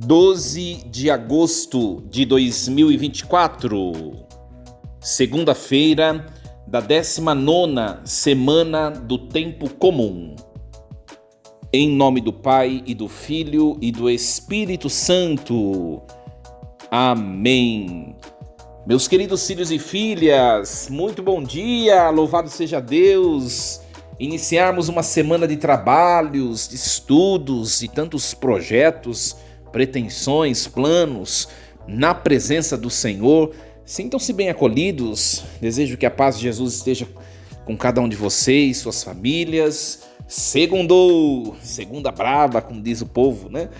12 de agosto de 2024, segunda-feira da 19ª semana do Tempo Comum. Em nome do Pai, e do Filho, e do Espírito Santo. Amém. Meus queridos filhos e filhas, muito bom dia, louvado seja Deus. Iniciarmos uma semana de trabalhos, de estudos e tantos projetos, pretensões, planos, na presença do Senhor. Sintam-se bem acolhidos. Desejo que a paz de Jesus esteja com cada um de vocês, suas famílias. Segunda brava, como diz o povo, né?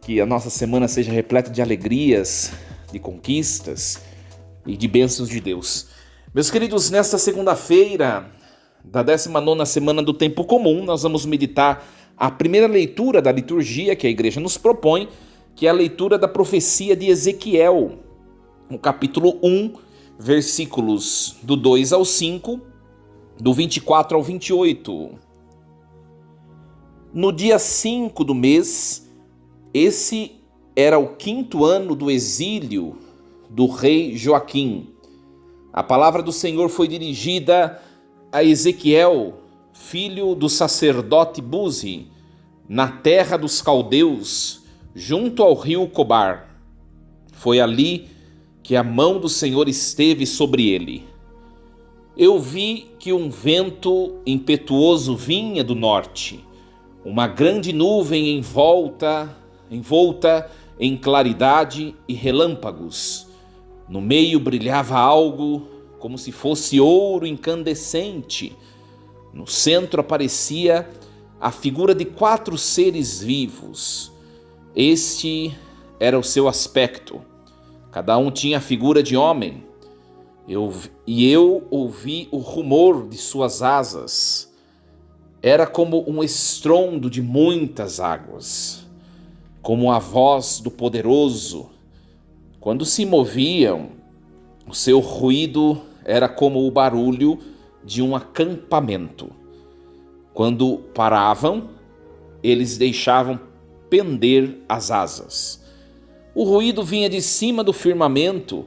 Que a nossa semana seja repleta de alegrias, de conquistas e de bênçãos de Deus. Meus queridos, nesta segunda-feira da 19ª semana do Tempo Comum, nós vamos meditar a primeira leitura da liturgia que a igreja nos propõe, que é a leitura da profecia de Ezequiel, no capítulo 1, versículos do 2 ao 5, do 24 ao 28. No dia 5 do mês, esse era o 5º ano do exílio do rei Joaquim. A palavra do Senhor foi dirigida a Ezequiel, filho do sacerdote Buzi, na terra dos caldeus, junto ao rio Cobar. Foi ali que a mão do Senhor esteve sobre ele. Eu vi que um vento impetuoso vinha do norte, uma grande nuvem envolta em claridade e relâmpagos. No meio brilhava algo como se fosse ouro incandescente. No centro aparecia a figura de 4 seres vivos. Este era o seu aspecto. Cada um tinha a figura de homem. Eu ouvi o rumor de suas asas. Era como um estrondo de muitas águas, como a voz do poderoso. Quando se moviam, o seu ruído era como o barulho de um acampamento. Quando paravam, eles deixavam pender as asas. O ruído vinha de cima do firmamento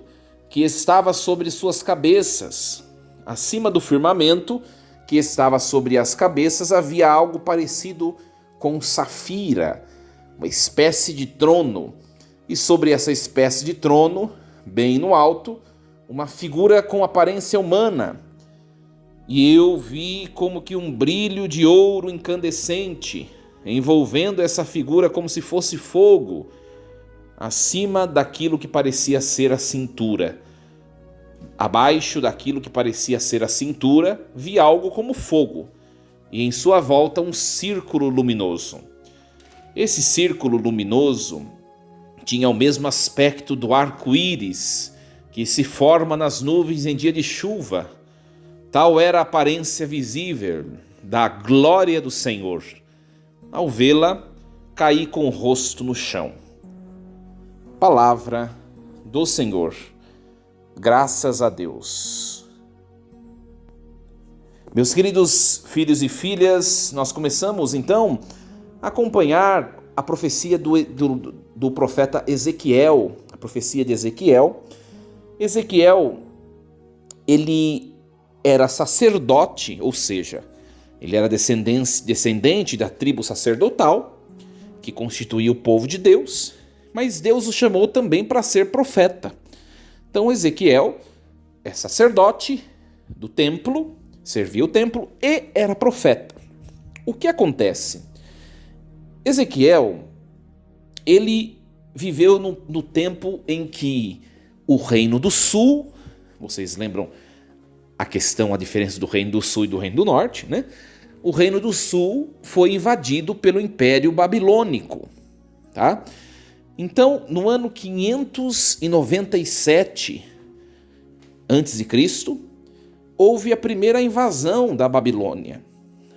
que estava sobre suas cabeças. Acima do firmamento que estava sobre as cabeças havia algo parecido com safira, uma espécie de trono. E sobre essa espécie de trono, bem no alto, uma figura com aparência humana. E eu vi como que um brilho de ouro incandescente, envolvendo essa figura como se fosse fogo, acima daquilo que parecia ser a cintura. Abaixo daquilo que parecia ser a cintura, vi algo como fogo, e em sua volta um círculo luminoso. Esse círculo luminoso tinha o mesmo aspecto do arco-íris que se forma nas nuvens em dia de chuva. Tal era a aparência visível da glória do Senhor. Ao vê-la, caí com o rosto no chão. Palavra do Senhor. Graças a Deus. Meus queridos filhos e filhas, nós começamos então a acompanhar a profecia do profeta Ezequiel, a profecia de Ezequiel. Ezequiel, ele era sacerdote, ou seja, ele era descendente da tribo sacerdotal, que constituía o povo de Deus, mas Deus o chamou também para ser profeta. Então Ezequiel é sacerdote do templo, servia o templo e era profeta. O que acontece? Ezequiel, ele viveu no tempo em que o Reino do Sul, vocês lembram a diferença do Reino do Sul e do Reino do Norte, né? O Reino do Sul foi invadido pelo Império Babilônico, tá? Então, no ano 597 a.C., houve a primeira invasão da Babilônia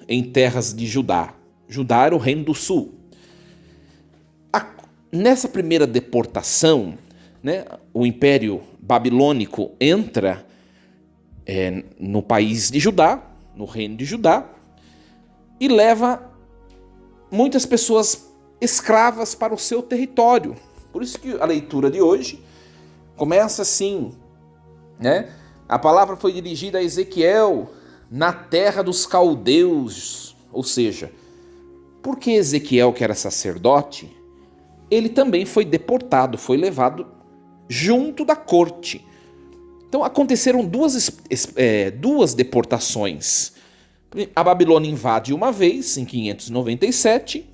em terras de Judá. Judá era o Reino do Sul. Nessa primeira deportação, né, o Império Babilônico entra no país de Judá, no Reino de Judá, e leva muitas pessoas escravas para o seu território. Por isso que a leitura de hoje começa assim, né? A palavra foi dirigida a Ezequiel na terra dos caldeus, ou seja, porque Ezequiel, que era sacerdote, ele também foi deportado, foi levado junto da corte. Então aconteceram duas deportações. A Babilônia invade uma vez, em 597,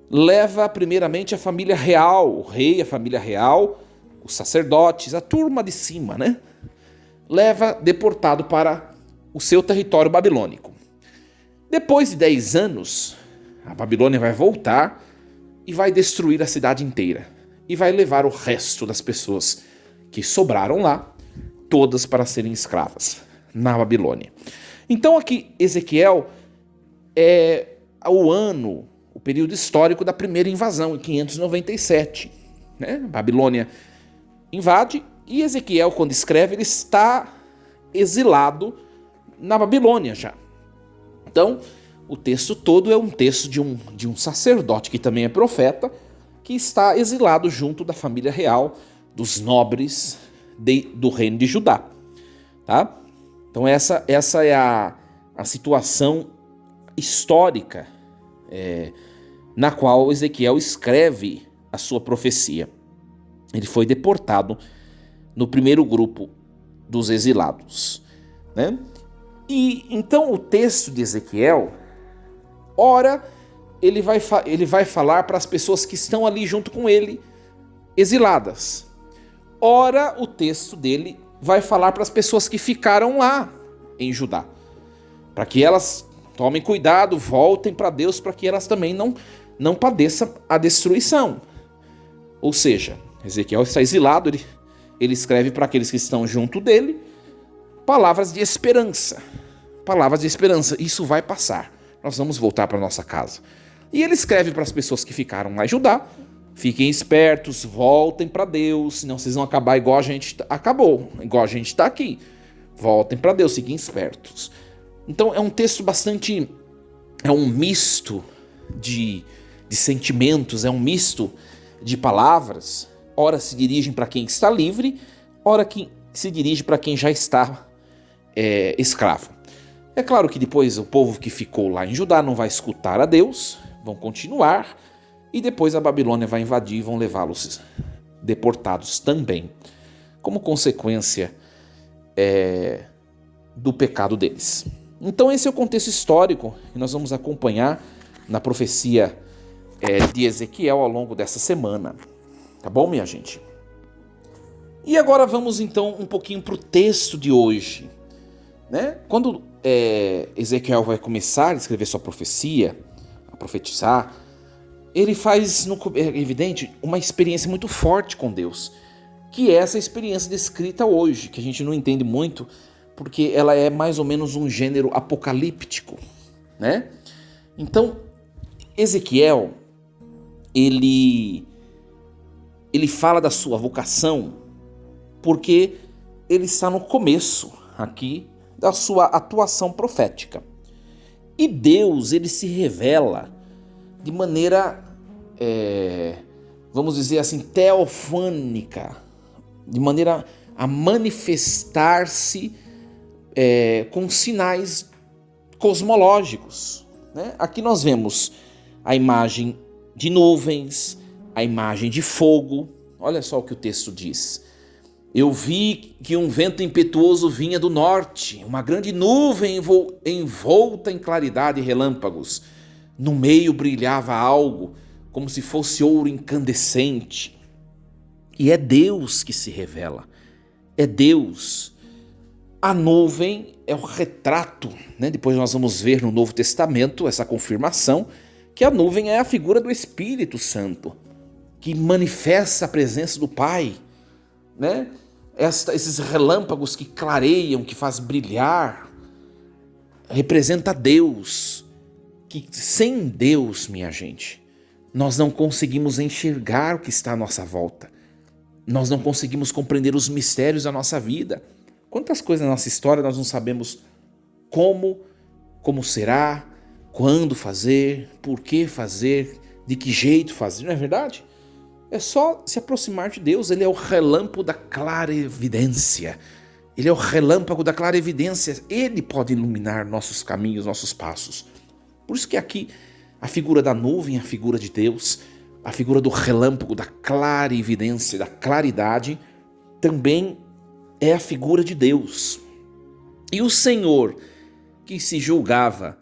leva primeiramente a família real, o rei, a família real, os sacerdotes, a turma de cima, né? Leva deportado para o seu território babilônico. Depois de 10 anos, a Babilônia vai voltar e vai destruir a cidade inteira. E vai levar o resto das pessoas que sobraram lá, todas para serem escravas na Babilônia. Então aqui Ezequiel é o período histórico da primeira invasão, em 597. Né? A Babilônia invade e Ezequiel, quando escreve, ele está exilado na Babilônia já. Então, o texto todo é um texto de um sacerdote, que também é profeta, que está exilado junto da família real, dos nobres do reino de Judá. Tá? Então essa é a situação histórica na qual Ezequiel escreve a sua profecia. Ele foi deportado no primeiro grupo dos exilados. Né? E então o texto de Ezequiel, ora, ele vai falar para as pessoas que estão ali junto com ele, exiladas. Ora, o texto dele vai falar para as pessoas que ficaram lá em Judá, para que elas tomem cuidado, voltem para Deus, para que elas também não padeçam a destruição. Ou seja, Ezequiel está exilado, ele escreve para aqueles que estão junto dele palavras de esperança. Palavras de esperança, isso vai passar, nós vamos voltar para nossa casa. E ele escreve para as pessoas que ficaram lá em Judá: fiquem espertos, voltem para Deus, senão vocês vão acabar igual a gente acabou, igual a gente está aqui. Voltem para Deus, fiquem espertos. Então é um texto é um misto de sentimentos, é um misto de palavras. Ora se dirigem para quem está livre, ora que se dirige para quem já está escravo. É claro que depois o povo que ficou lá em Judá não vai escutar a Deus, vão continuar, e depois a Babilônia vai invadir e vão levá-los deportados também, como consequência do pecado deles. Então esse é o contexto histórico que nós vamos acompanhar na profecia de Ezequiel ao longo dessa semana. Tá bom, minha gente? E agora vamos então um pouquinho para o texto de hoje. Né? Quando Ezequiel vai começar a escrever sua profecia, a profetizar, ele faz, é evidente, uma experiência muito forte com Deus, que é essa experiência descrita hoje, que a gente não entende muito, porque ela é mais ou menos um gênero apocalíptico. Né? Então, Ezequiel, ele fala da sua vocação porque ele está no começo aqui da sua atuação profética. E Deus, ele se revela de maneira, vamos dizer assim, teofânica, de maneira a manifestar-se com sinais cosmológicos. Né? Aqui nós vemos a imagem de nuvens, a imagem de fogo. Olha só o que o texto diz. Eu vi que um vento impetuoso vinha do norte, uma grande nuvem envolta em claridade e relâmpagos. No meio brilhava algo, como se fosse ouro incandescente. E é Deus que se revela. É Deus. A nuvem é o retrato, né? Depois nós vamos ver no Novo Testamento essa confirmação, que a nuvem é a figura do Espírito Santo, que manifesta a presença do Pai. Né? Esses relâmpagos que clareiam, que faz brilhar, representa Deus, que sem Deus, minha gente, nós não conseguimos enxergar o que está à nossa volta, nós não conseguimos compreender os mistérios da nossa vida. Quantas coisas na nossa história nós não sabemos como será, quando fazer, por que fazer, de que jeito fazer, não é verdade? É só se aproximar de Deus. Ele é o relâmpago da clara evidência. Ele é o relâmpago da clara evidência. Ele pode iluminar nossos caminhos, nossos passos. Por isso que aqui a figura da nuvem é a figura de Deus, a figura do relâmpago, da clara evidência, da claridade, também é a figura de Deus. E o Senhor, que se julgava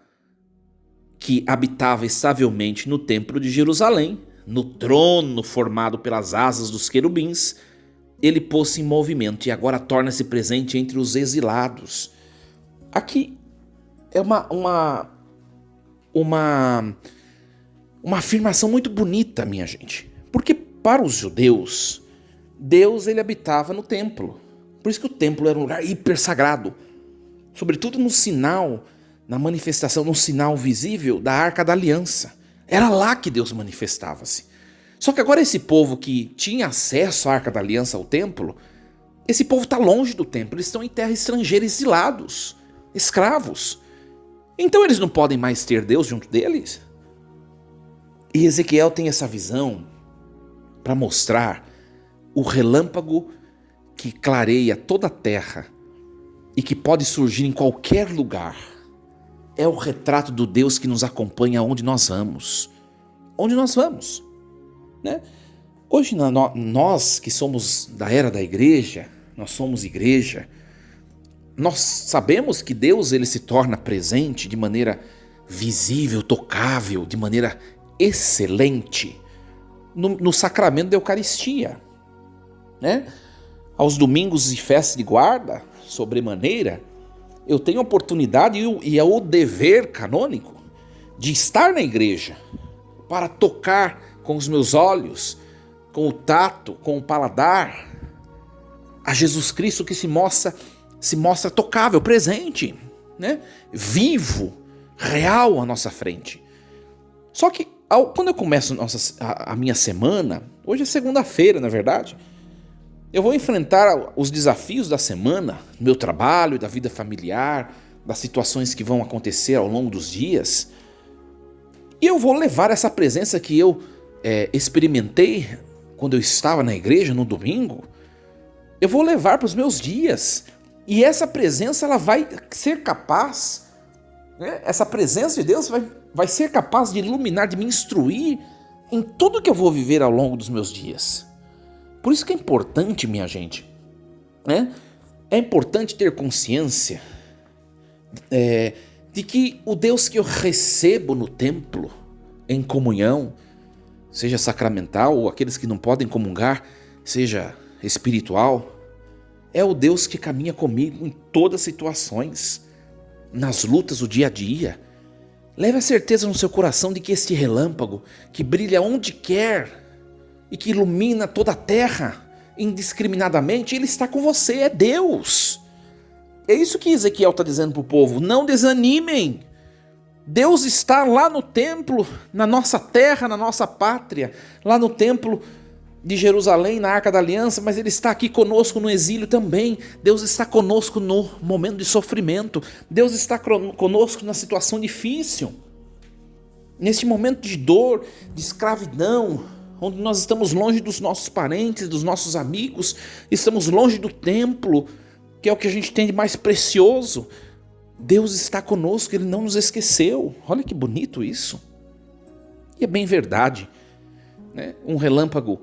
que habitava estavelmente no templo de Jerusalém, no trono formado pelas asas dos querubins, ele pôs-se em movimento e agora torna-se presente entre os exilados. Aqui é uma afirmação muito bonita, minha gente. Porque para os judeus, Deus ele habitava no templo. Por isso que o templo era um lugar hiper sagrado. Sobretudo no sinal, na manifestação, no sinal visível da Arca da Aliança. Era lá que Deus manifestava-se. Só que agora esse povo que tinha acesso à Arca da Aliança, ao templo, esse povo está longe do templo. Eles estão em terra estrangeira, exilados, escravos. Então eles não podem mais ter Deus junto deles? E Ezequiel tem essa visão para mostrar o relâmpago que clareia toda a terra e que pode surgir em qualquer lugar. É o retrato do Deus que nos acompanha onde nós vamos. Onde nós vamos, né? Hoje nós que somos da era da igreja, nós somos igreja, nós sabemos que Deus ele se torna presente de maneira visível, tocável, de maneira excelente no sacramento da Eucaristia, né? Aos domingos e festas de guarda, sobremaneira, eu tenho a oportunidade e é o dever canônico de estar na igreja para tocar com os meus olhos, com o tato, com o paladar, a Jesus Cristo que se mostra tocável, presente, né? Vivo, real à nossa frente. Só que quando eu começo a minha semana, hoje é segunda-feira, na verdade, eu vou enfrentar os desafios da semana, do meu trabalho, da vida familiar, das situações que vão acontecer ao longo dos dias. E eu vou levar essa presença que eu experimentei quando eu estava na igreja no domingo, eu vou levar para os meus dias. E essa presença ela vai ser capaz, né? Essa presença de Deus vai ser capaz de iluminar, de me instruir em tudo que eu vou viver ao longo dos meus dias. Por isso que é importante, minha gente, né? É importante ter consciência de que o Deus que eu recebo no templo, em comunhão, seja sacramental ou aqueles que não podem comungar, seja espiritual, é o Deus que caminha comigo em todas as situações, nas lutas do dia a dia. Leve a certeza no seu coração de que este relâmpago, que brilha onde quer e que ilumina toda a terra indiscriminadamente, ele está com você, é Deus. É isso que Ezequiel está dizendo para o povo, não desanimem. Deus está lá no templo, na nossa terra, na nossa pátria, lá no templo de Jerusalém, na Arca da Aliança, mas Ele está aqui conosco no exílio também. Deus está conosco no momento de sofrimento. Deus está conosco na situação difícil, neste momento de dor, de escravidão, onde nós estamos longe dos nossos parentes, dos nossos amigos, estamos longe do templo, que é o que a gente tem de mais precioso. Deus está conosco, Ele não nos esqueceu. Olha que bonito isso. E é bem verdade, né? Um relâmpago,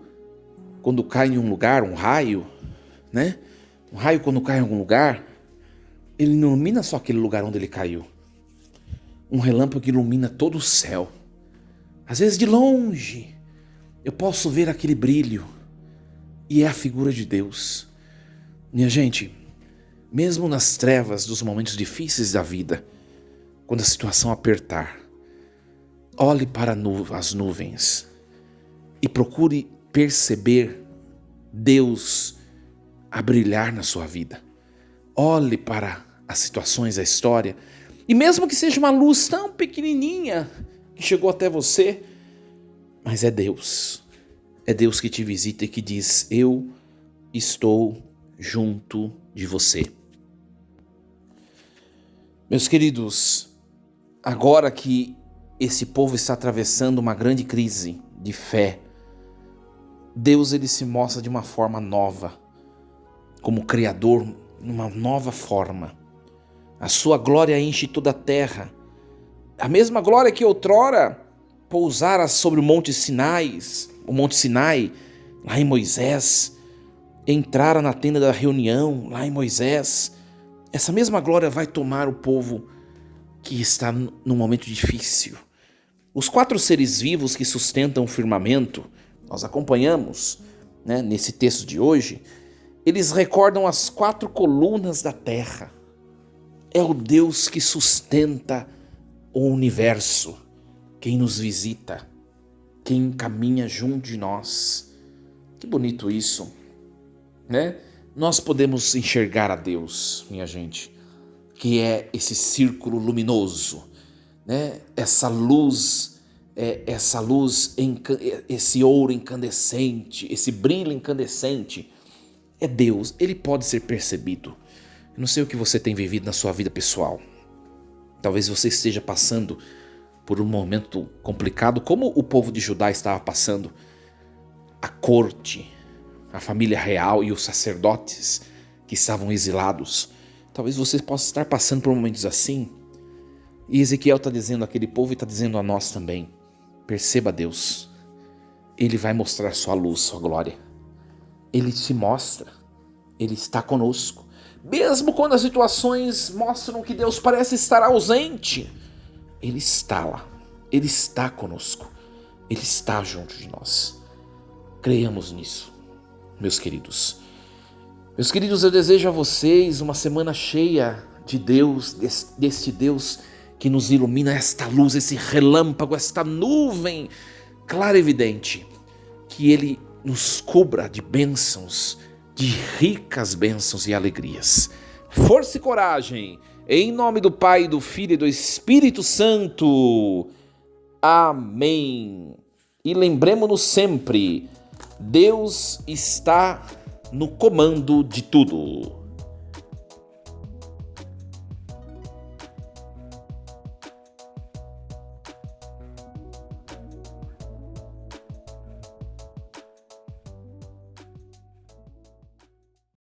quando cai em um lugar, um raio, né? Um raio quando cai em algum lugar, ele não ilumina só aquele lugar onde ele caiu. Um relâmpago ilumina todo o céu. Às vezes de longe, eu posso ver aquele brilho, e é a figura de Deus. Minha gente, mesmo nas trevas dos momentos difíceis da vida, quando a situação apertar, olhe para as nuvens e procure perceber Deus a brilhar na sua vida. Olhe para as situações da história, e mesmo que seja uma luz tão pequenininha que chegou até você, mas é Deus que te visita e que diz: eu estou junto de você. Meus queridos, agora que esse povo está atravessando uma grande crise de fé, Deus ele se mostra de uma forma nova, como Criador, numa nova forma. A sua glória enche toda a terra. A mesma glória que outrora pousara sobre o Monte Sinai, lá em Moisés, entrara na tenda da reunião, lá em Moisés. Essa mesma glória vai tomar o povo que está num momento difícil. Os 4 seres vivos que sustentam o firmamento, nós acompanhamos, nesse texto de hoje, eles recordam as 4 colunas da terra. É o Deus que sustenta o universo, quem nos visita, quem caminha junto de nós. Que bonito isso, né? Nós podemos enxergar a Deus, minha gente, que é esse círculo luminoso, né? Essa luz, esse ouro incandescente, esse brilho incandescente, é Deus. Ele pode ser percebido. Eu não sei o que você tem vivido na sua vida pessoal. Talvez você esteja passando por um momento complicado, como o povo de Judá estava passando. A corte, a família real e os sacerdotes que estavam exilados. Talvez você possa estar passando por momentos assim. E Ezequiel está dizendo àquele povo e está dizendo a nós também. Perceba Deus. Ele vai mostrar sua luz, sua glória. Ele se mostra. Ele está conosco. Mesmo quando as situações mostram que Deus parece estar ausente, Ele está lá. Ele está conosco. Ele está junto de nós. Creiamos nisso, meus queridos. Meus queridos, eu desejo a vocês uma semana cheia de Deus, deste Deus que nos ilumina, esta luz, esse relâmpago, esta nuvem clara e evidente, que Ele nos cubra de bênçãos, de ricas bênçãos e alegrias. Força e coragem, em nome do Pai, do Filho e do Espírito Santo. Amém. E lembremos-nos sempre, Deus está no comando de tudo.